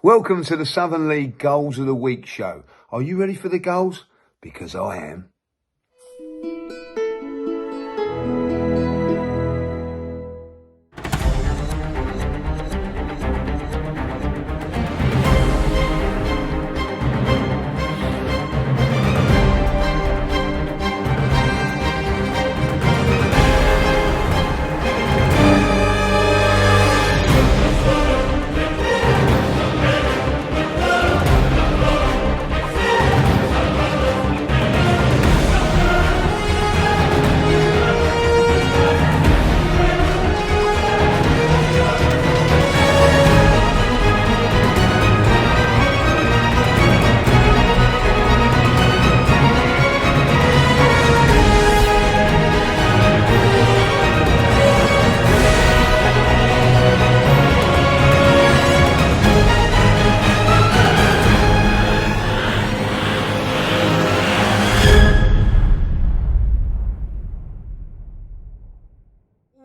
Welcome to the Southern League Goals of the Week show. Are you ready for the goals? Because I am.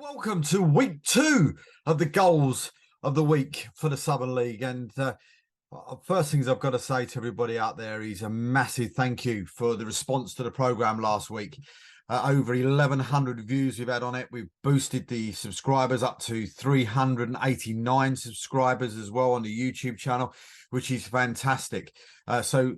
Welcome to week 2 of the goals of the week for the Southern League. And first things I've got to say to everybody out there is a massive thank you for the response to the programme last week. Over 1,100 views we've had on it. We've boosted the subscribers up to 389 subscribers as well on the YouTube channel, which is fantastic. So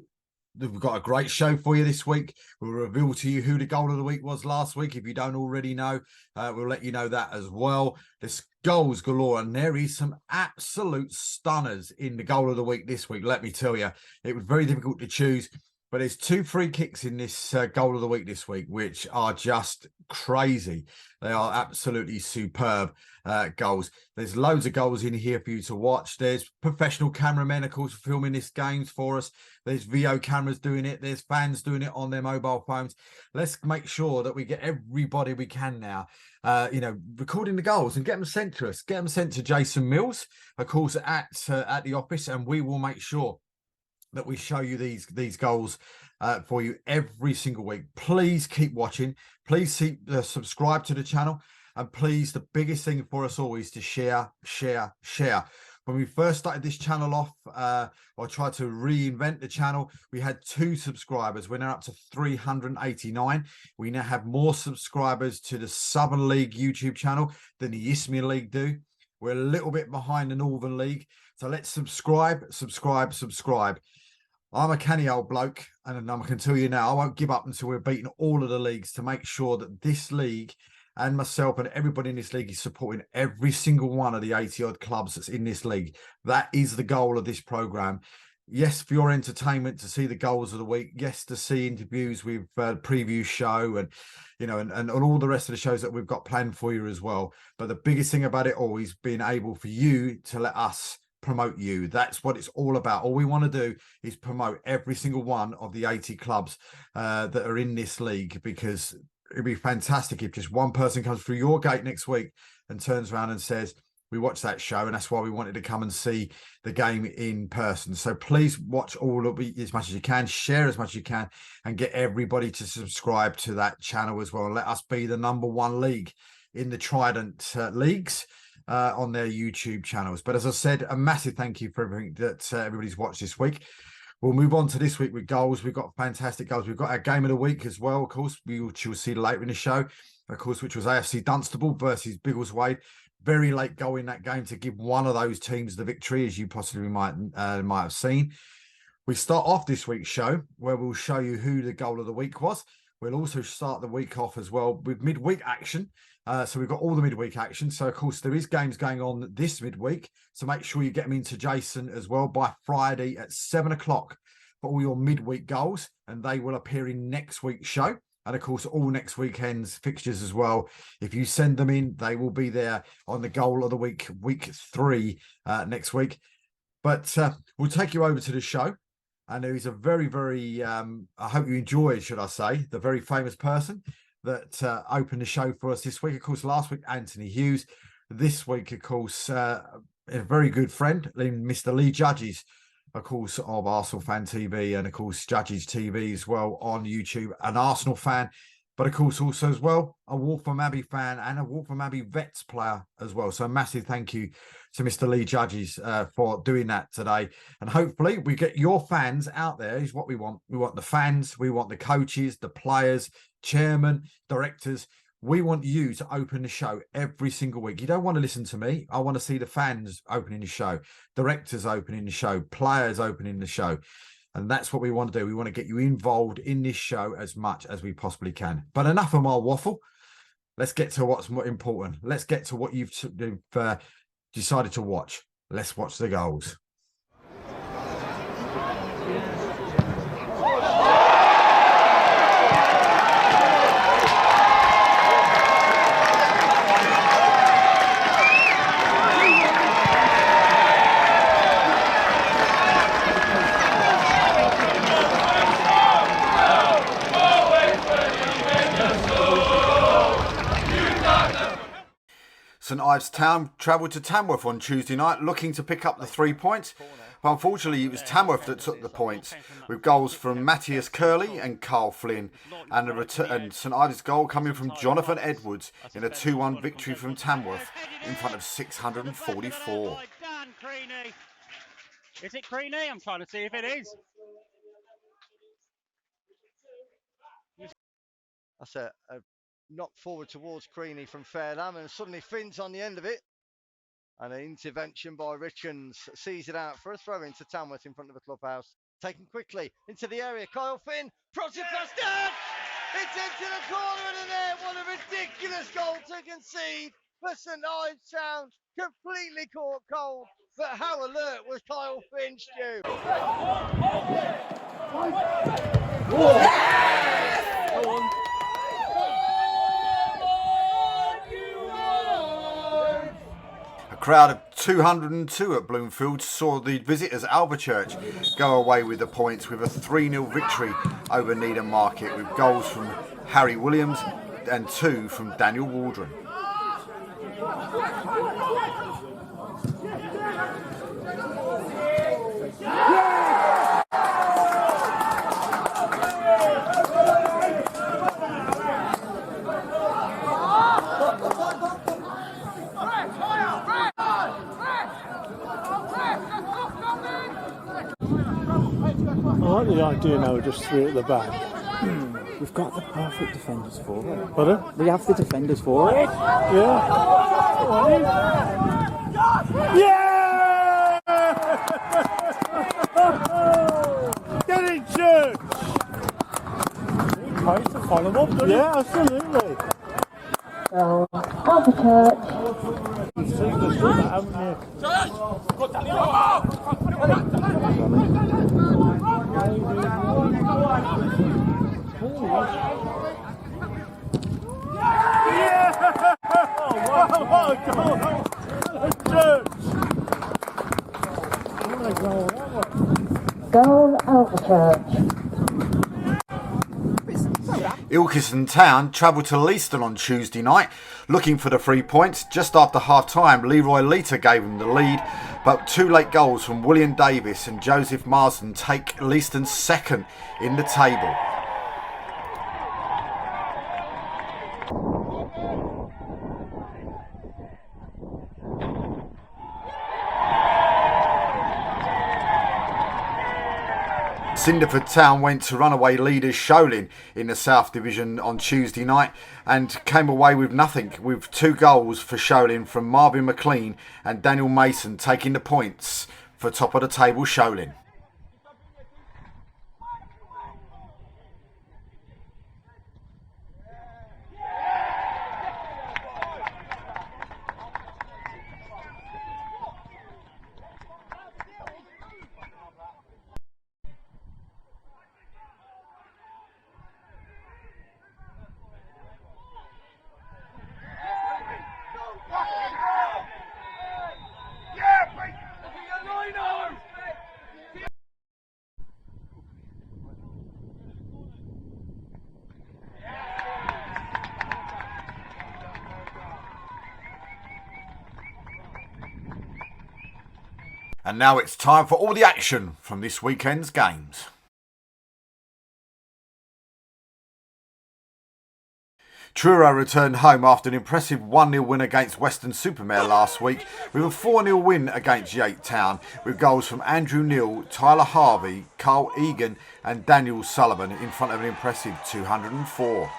we've got a great show for you this week. We'll reveal to you who the goal of the week was last week. If you don't already know, we'll let you know that as well. There's goals galore, and there is some absolute stunners in the goal of the week this week. Let me tell you, it was very difficult to choose, but there's 2 free kicks in this goal of the week this week, which are just crazy. They are absolutely superb goals. There's loads of goals in here for you to watch. There's professional cameramen, of course, filming this games for us. There's VO cameras doing it. There's fans doing it on their mobile phones. Let's make sure that we get everybody we can now, recording the goals and get them sent to us. Get them sent to Jason Mills, of course, at the office, and we will make sure that we show you these goals for you every single week. Please keep watching. Please subscribe to the channel. And please, the biggest thing for us all is to share. When we first started this channel off, or tried to reinvent the channel, we had 2 subscribers. We're now up to 389. We now have more subscribers to the Southern League YouTube channel than the Isthmian League do. We're a little bit behind the Northern League. So let's subscribe. I'm a canny old bloke, and I can tell you now, I won't give up until we're beating all of the leagues to make sure that this league and myself and everybody in this league is supporting every single one of the 80-odd clubs that's in this league. That is the goal of this programme. Yes, for your entertainment, to see the goals of the week. Yes, to see interviews with preview show and, and all the rest of the shows that we've got planned for you as well. But the biggest thing about it all is being able for you to let us promote you. That's what it's all about. All we want to do is promote every single one of the 80 clubs that are in this league, because it'd be fantastic if just one person comes through your gate next week and turns around and says, we watched that show and that's why we wanted to come and see the game in person. So please watch all of it as much as you can, share as much as you can, and get everybody to subscribe to that channel as well. Let us be the #1 league in the Trident leagues on their YouTube channels. But as I said, a massive thank you for everything that everybody's watched this week. We'll move on to this week with goals. We've got fantastic goals. We've got our game of the week as well, of course, which you'll see later in the show, of course, which was AFC Dunstable versus Biggleswade. Very late goal in that game to give one of those teams the victory, as you possibly might have seen. We start off this week's show where we'll show you who the goal of the week was. We'll also start the week off as well with midweek action. So we've got all the midweek action. So, of course, there is games going on this midweek. So make sure you get them into Jason as well by Friday at 7 o'clock for all your midweek goals. And they will appear in next week's show. And, of course, all next weekend's fixtures as well. If you send them in, they will be there on the goal of the week, week 3 next week. But we'll take you over to the show. And there is a very, very, I hope you enjoy, should I say, the very famous person that opened the show for us this week. Of course, last week, Anthony Hughes. This week, of course, a very good friend, Mr. Lee Judges, of course, of Arsenal Fan TV and, of course, Judges TV as well on YouTube. An Arsenal fan, But of course, also as well, a Waltham Abbey fan and a Waltham Abbey Vets player as well. So a massive thank you to Mr. Lee Judges for doing that today. And hopefully we get your fans out there is what we want. We want the fans, we want the coaches, the players, chairman, directors. We want you to open the show every single week. You don't want to listen to me. I want to see the fans opening the show, directors opening the show, players opening the show. And that's what we want to do. We want to get you involved in this show as much as we possibly can. But enough of my waffle. Let's get to what's more important. Let's get to what you've decided to watch. Let's watch the goals. St Ives Town travelled to Tamworth on Tuesday night looking to pick up the 3 points. But unfortunately, it was Tamworth that took the points, with goals from Matthias Curley and Carl Flynn, and St Ives' goal coming from Jonathan Edwards in a 2-1 victory from Tamworth in front of 644. Is it Creaney? I'm trying to see if it is. That's a knock forward towards Creaney from Fairham, and suddenly Finn's on the end of it. And an intervention by Richens sees it out for a throw into Tamworth in front of the clubhouse. Taken quickly into the area. Kyle Finn prods it past down. It's into the corner of the net. What a ridiculous goal to concede for St Ives Town. Completely caught cold. But how alert was Kyle Finn, Stu? A crowd of 202 at Bloomfield saw the visitors Alvechurch go away with the points with a 3-0 victory over Needham Market, with goals from Harry Williams and 2 from Daniel Waldron. I like the idea now of just 3 at the back. We've got the perfect defenders for it. Pardon? We have the defenders for it. Yeah. Yeah! Get in, Church! It pays to follow them up, doesn't it? Yeah, absolutely. So, Alvechurch. You've seen us do that, haven't you? Yeah! Oh, wow, what a goal! Church! What a goal that was. Goal Alvechurch. Ilkeston Town travelled to Leiston on Tuesday night looking for the 3 points. Just after half time, Leroy Leiter gave them the lead, but 2 late goals from William Davis and Joseph Marsden take Leiston second in the table. Cinderford Town went to runaway leaders Shoalin in the South Division on Tuesday night and came away with nothing, with 2 goals for Shoalin from Marvin McLean and Daniel Mason taking the points for top of the table Shoalin. And now it's time for all the action from this weekend's games. Truro returned home after an impressive 1-0 win against Weston-super-Mare last week, with a 4-0 win against Yate Town, with goals from Andrew Neal, Tyler Harvey, Carl Egan and Daniel Sullivan in front of an impressive 204.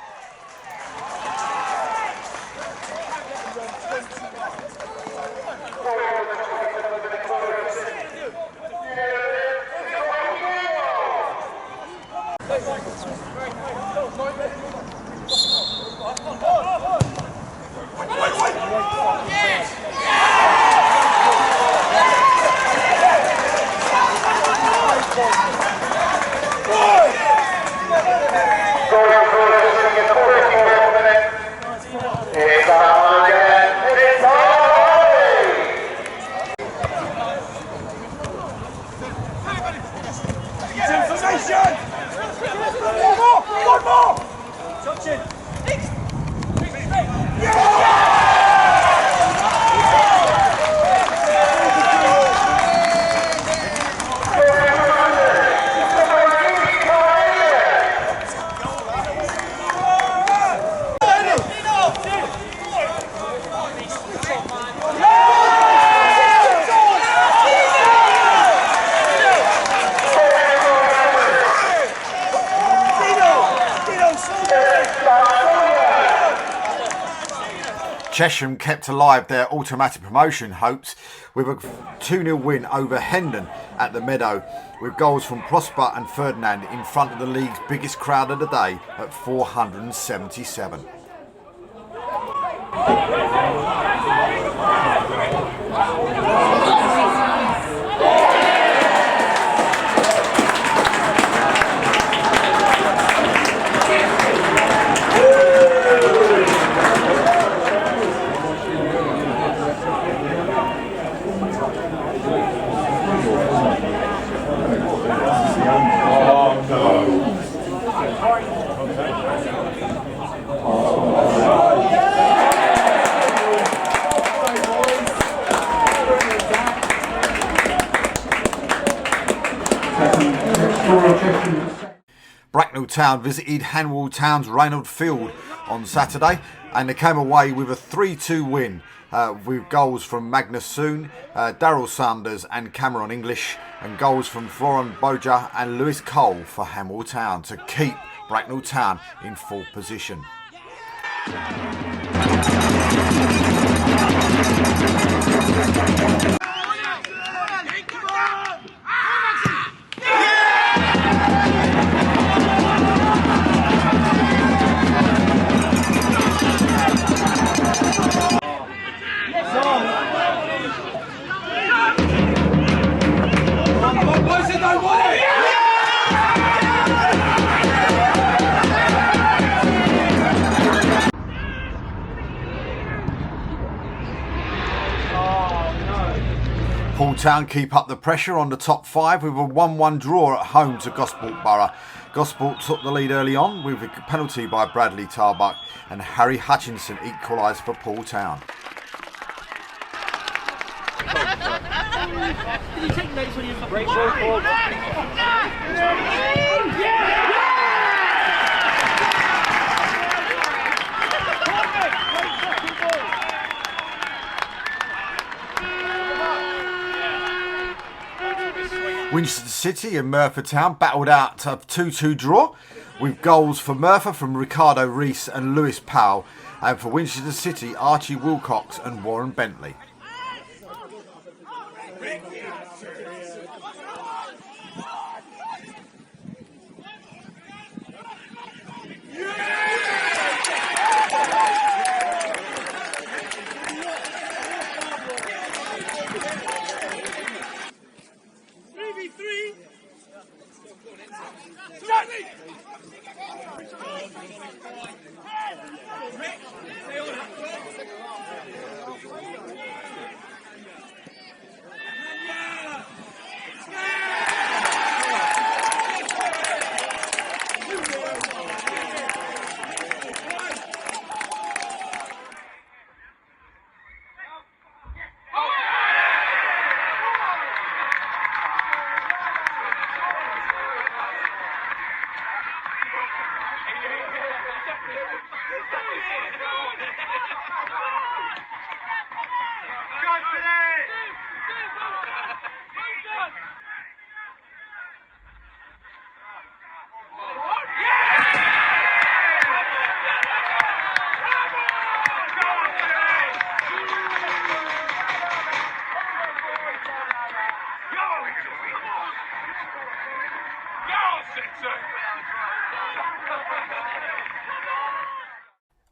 Chesham kept alive their automatic promotion hopes with a 2-0 win over Hendon at the Meadow, with goals from Prosper and Ferdinand in front of the league's biggest crowd of the day at 477. Bracknell Town visited Hanwell Town's Reynolds Field on Saturday and they came away with a 3-2 win with goals from Magnus Soon, Daryl Sanders and Cameron English, and goals from Florin Boja and Lewis Cole for Hanwell Town to keep Bracknell Town in fourth position. Paul Town keep up the pressure on the top five with a 1-1 draw at home to Gosport Borough. Gosport took the lead early on with a penalty by Bradley Tarbuck and Harry Hutchinson equalised for Paul Town. Winchester City and Merthyr Town battled out a 2-2 draw with goals for Merthyr from Ricardo Rees and Lewis Powell, and for Winchester City Archie Wilcox and Warren Bentley.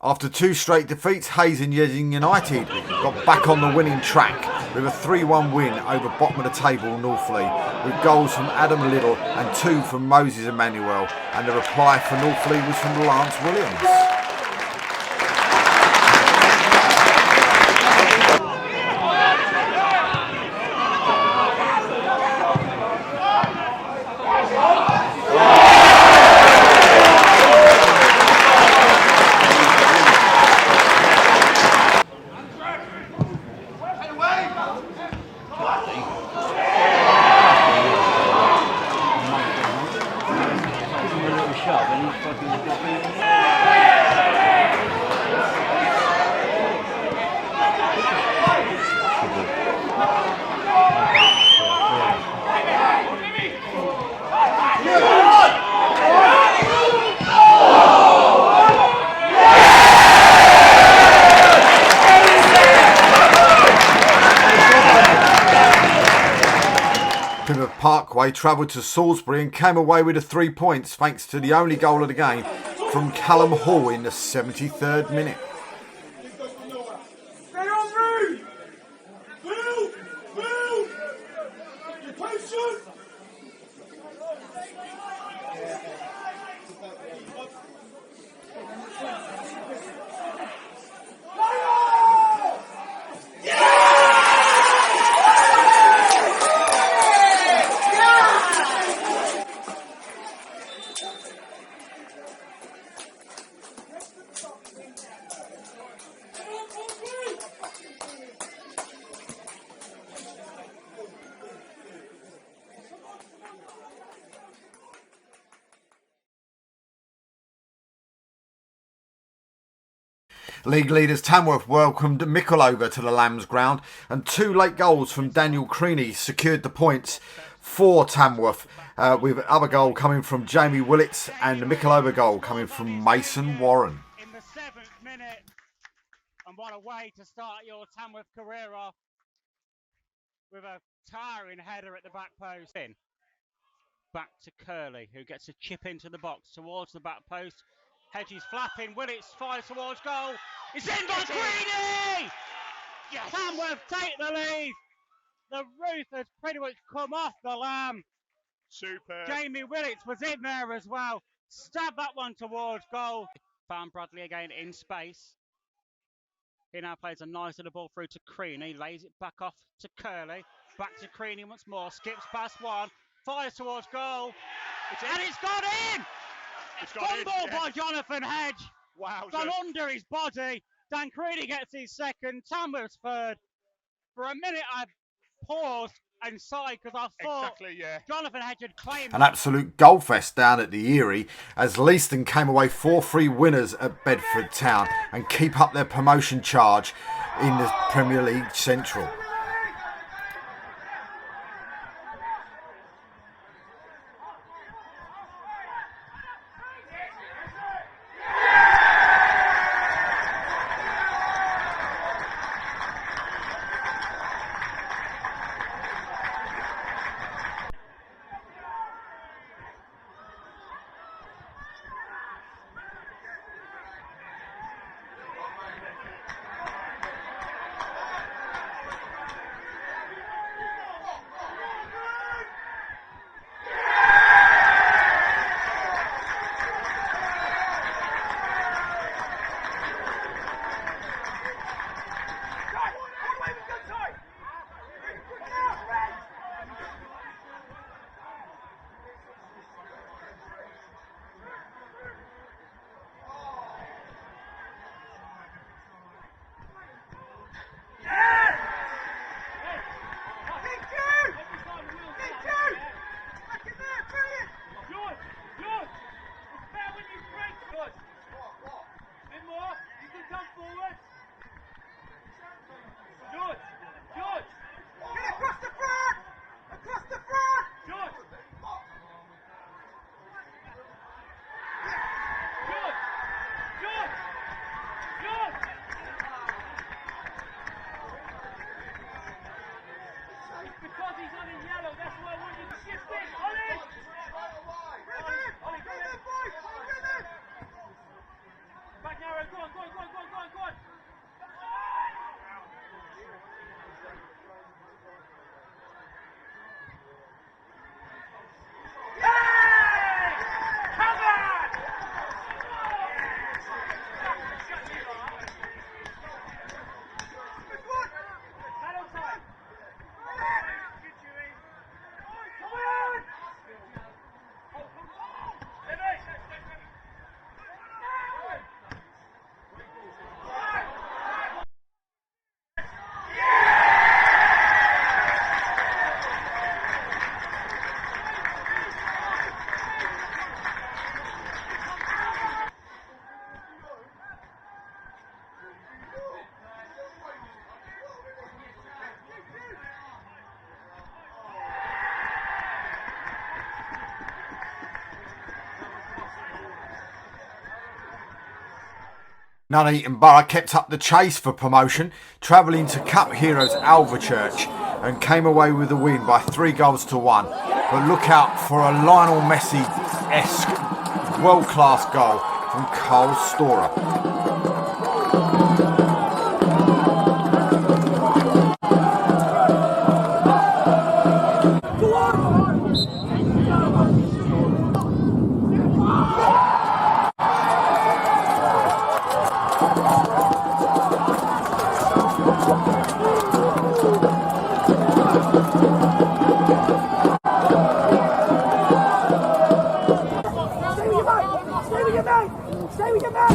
After 2 straight defeats, Hayes and Yeading United got back on the winning track with a 3-1 win over bottom of the table Northleigh, with goals from Adam Little and 2 from Moses Emmanuel, and the reply for Northleigh was from Lance Williams. Plymouth Parkway travelled to Salisbury and came away with the 3 points thanks to the only goal of the game from Callum Hall in the 73rd minute. Stay on me! Move! Move! Attention! League leaders Tamworth welcomed Mickleover to the Lambs ground, and 2 late goals from Daniel Creaney secured the points for Tamworth, with other goal coming from Jamie Willits and the Mickleover goal coming from Mason Warren. In the 7th minute, and what a way to start your Tamworth career off with a towering header at the back post. In back to Curley, who gets a chip into the box towards the back post. Hedges flapping, Willits fires towards goal. It's in by Creaney! Yes. Tamworth take the lead. The roof has pretty much come off the Lamb. Super. Jamie Willits was in there as well. Stabbed that one towards goal. Found Bradley again in space. He now plays a nice little ball through to Creaney. Lays it back off to Curley. Back to Creaney once more. Skips past one. Fires towards goal. And it's gone in! Fumble by Jonathan Hedge. Wow. Gone under his body. Dan Creaney gets his second. Tamworth's third. For a minute, I paused and sighed because I thought Jonathan Hedge had claimed An absolute goalfest down at the Erie as Leiston came away 4-3 winners at Bedford Town and keep up their promotion charge in the Premier League Central. Nuneaton Borough kept up the chase for promotion, travelling to Cup heroes Alvechurch and came away with the win by 3-1. But look out for a Lionel Messi-esque world-class goal from Carl Storer. Stay with your man!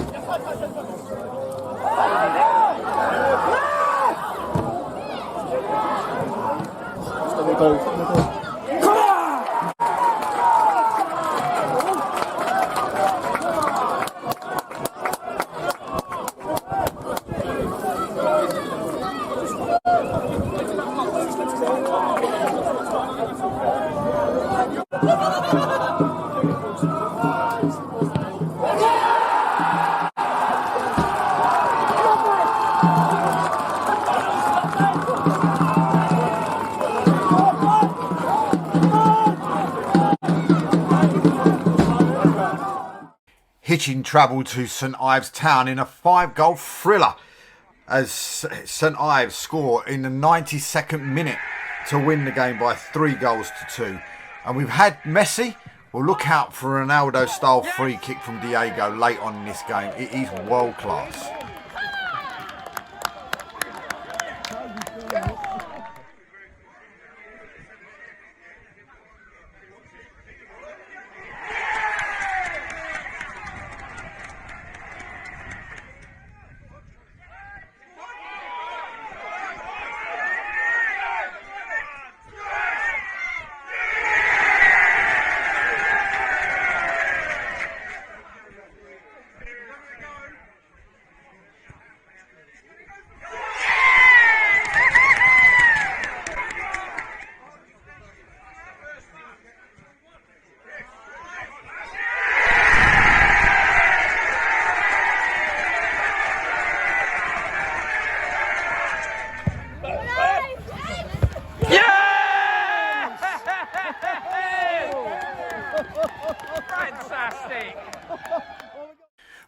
Hitchin travelled to St Ives Town in a 5-goal thriller as St Ives score in the 92nd minute to win the game by 3-2. And we've had Messi. Well, look out for a Ronaldo-style free kick from Diego late on in this game. It is world class.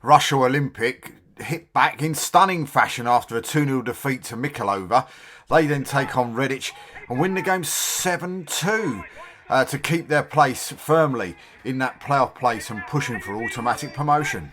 Russia Olympic hit back in stunning fashion after a 2-0 defeat to Mikolova. They then take on Redditch and win the game 7-2 to keep their place firmly in that playoff place and pushing for automatic promotion.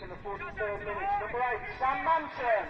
In the 43rd minute, number 8, Sam Manson.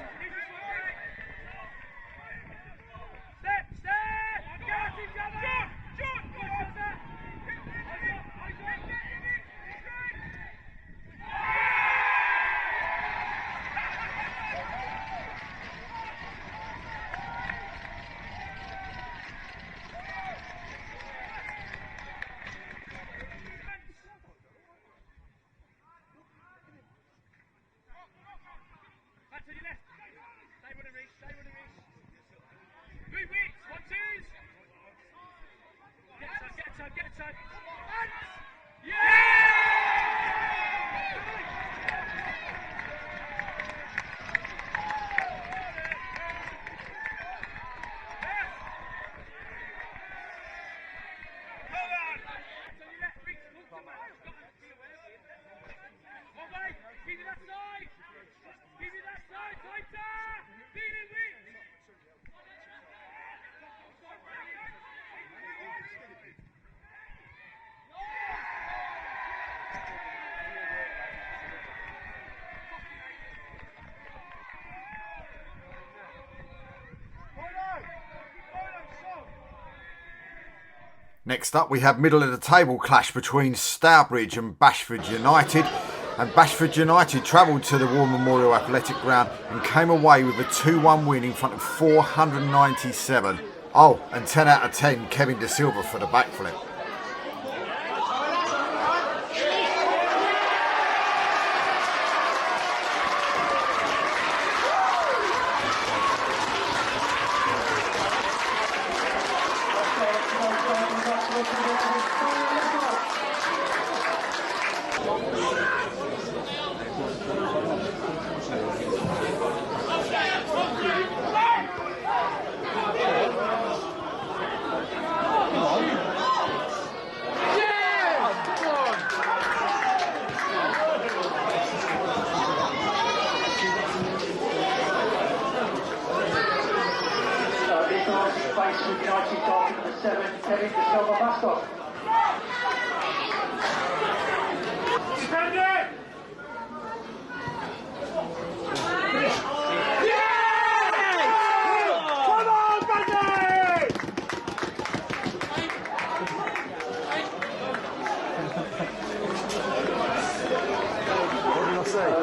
Next up, we have middle of the table clash between Stourbridge and Bashford United. And Bashford United travelled to the War Memorial Athletic Ground and came away with a 2-1 win in front of 497. Oh, and 10 out of 10, Kevin De Silva for the backflip.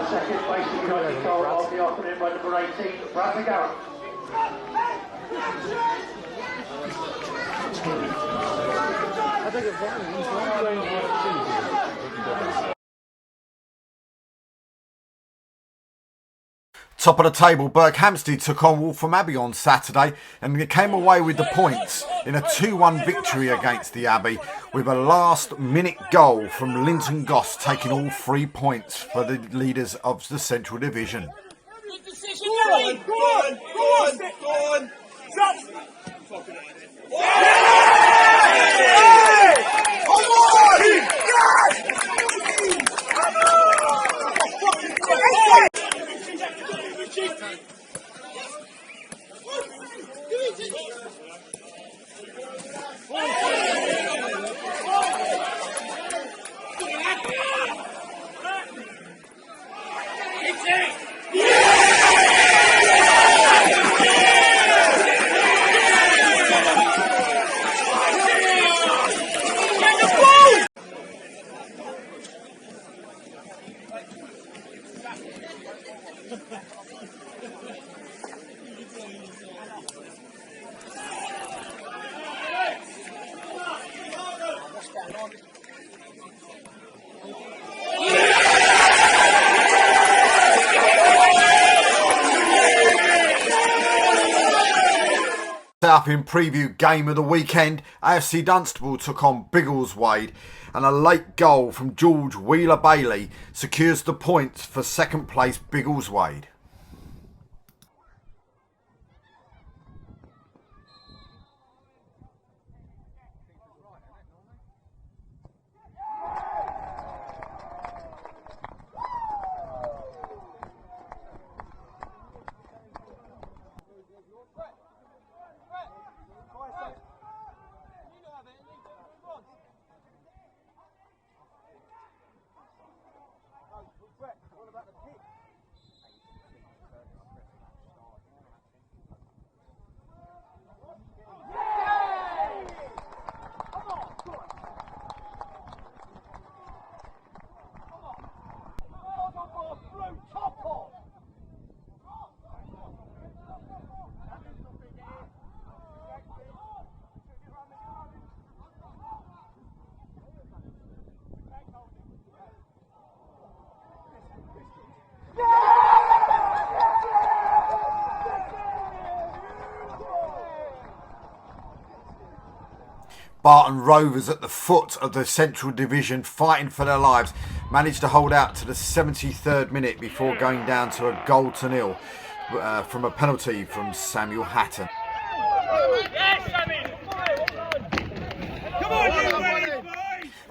Second place United goal of the afternoon by number 18, Brad McGarrett. Top of the table, Berkhamsted took on Waltham Abbey on Saturday and they came away with the points in a 2-1 victory against the Abbey, with a last-minute goal from Linton Goss taking all 3 points for the leaders of the Central Division. Good decision, go on, go on, go on, go on. Up in preview game of the weekend, AFC Dunstable took on Biggleswade and a late goal from George Wheeler-Bailey secures the points for second place Biggleswade. Barton Rovers at the foot of the Central Division, fighting for their lives, managed to hold out to the 73rd minute before going down to a 0-0 from a penalty from Samuel Hatton.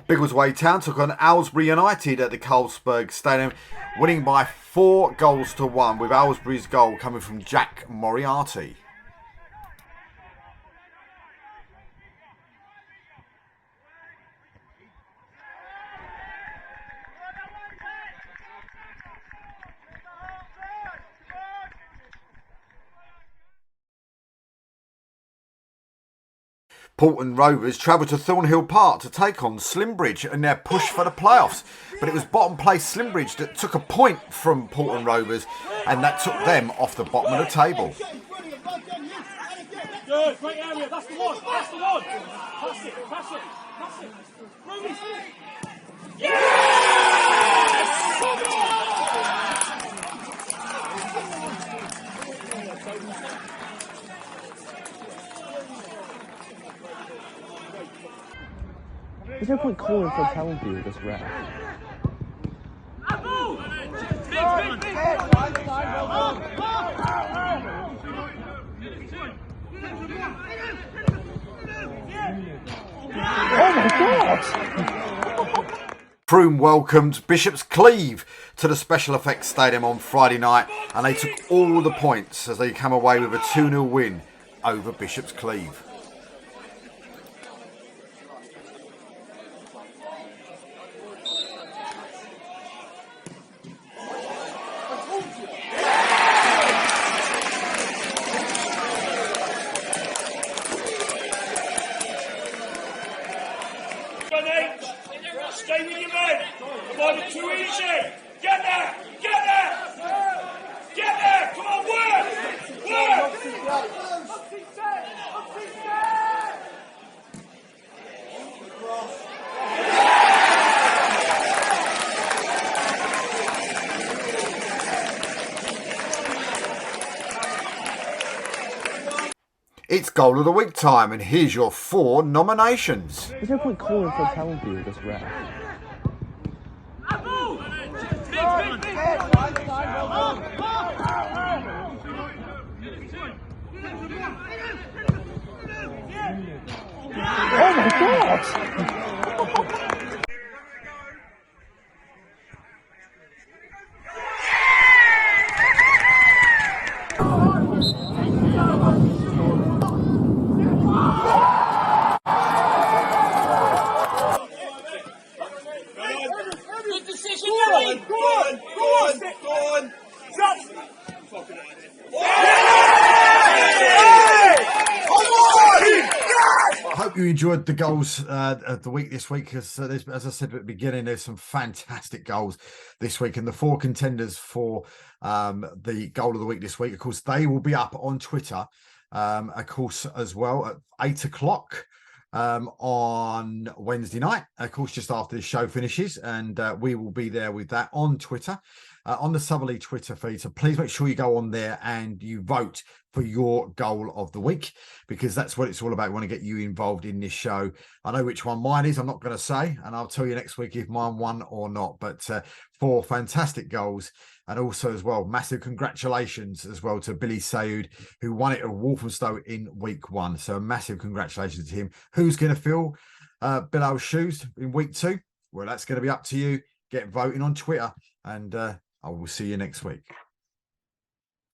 Biggleswade Town took on Aylesbury United at the Carlsberg Stadium, winning by 4-1, with Aylesbury's goal coming from Jack Moriarty. Portland Rovers travelled to Thornhill Park to take on Slimbridge in their push for the playoffs. But it was bottom place Slimbridge that took a point from Portland Rovers, and that took them off the bottom of the table. Good, great area, that's the one, that's the one. Pass it, pass it, pass it. Ruby. There's no point calling for a penalty with this ref. Oh my God! Frome welcomed Bishop's Cleeve to the Special Effects Stadium on Friday night, and they took all the points as they come away with a 2-0 win over Bishop's Cleeve. Stay with your men. Come on, it's too easy. Get there. Get there. Get there. Come on, work. Work. It's Goal of the Week time, and here's your 4 nominations. There's no point calling for a penalty with this ref. Oh my God! Good decision, Gary. Go on. I hope you enjoyed the goals of the week this week, because as I said at the beginning, there's some fantastic goals this week, and the 4 contenders for the Goal of the Week this week, of course, they will be up on Twitter, of course, as well at 8 o'clock on Wednesday night, of course, just after the show finishes, and we will be there with that on Twitter, on the Southerly Twitter feed. So please make sure you go on there and you vote for your Goal of the Week, because that's what it's all about. We want to get you involved in this show. I know which one mine is, I'm not going to say, and I'll tell you next week if mine won or not. But 4 fantastic goals, and also as well, massive congratulations as well to Billy Sayoud, who won it at Walthamstow in week 1. So a massive congratulations to him. Who's going to fill Billo's shoes in week 2? Well, that's going to be up to you. Get voting on Twitter, and I will see you next week.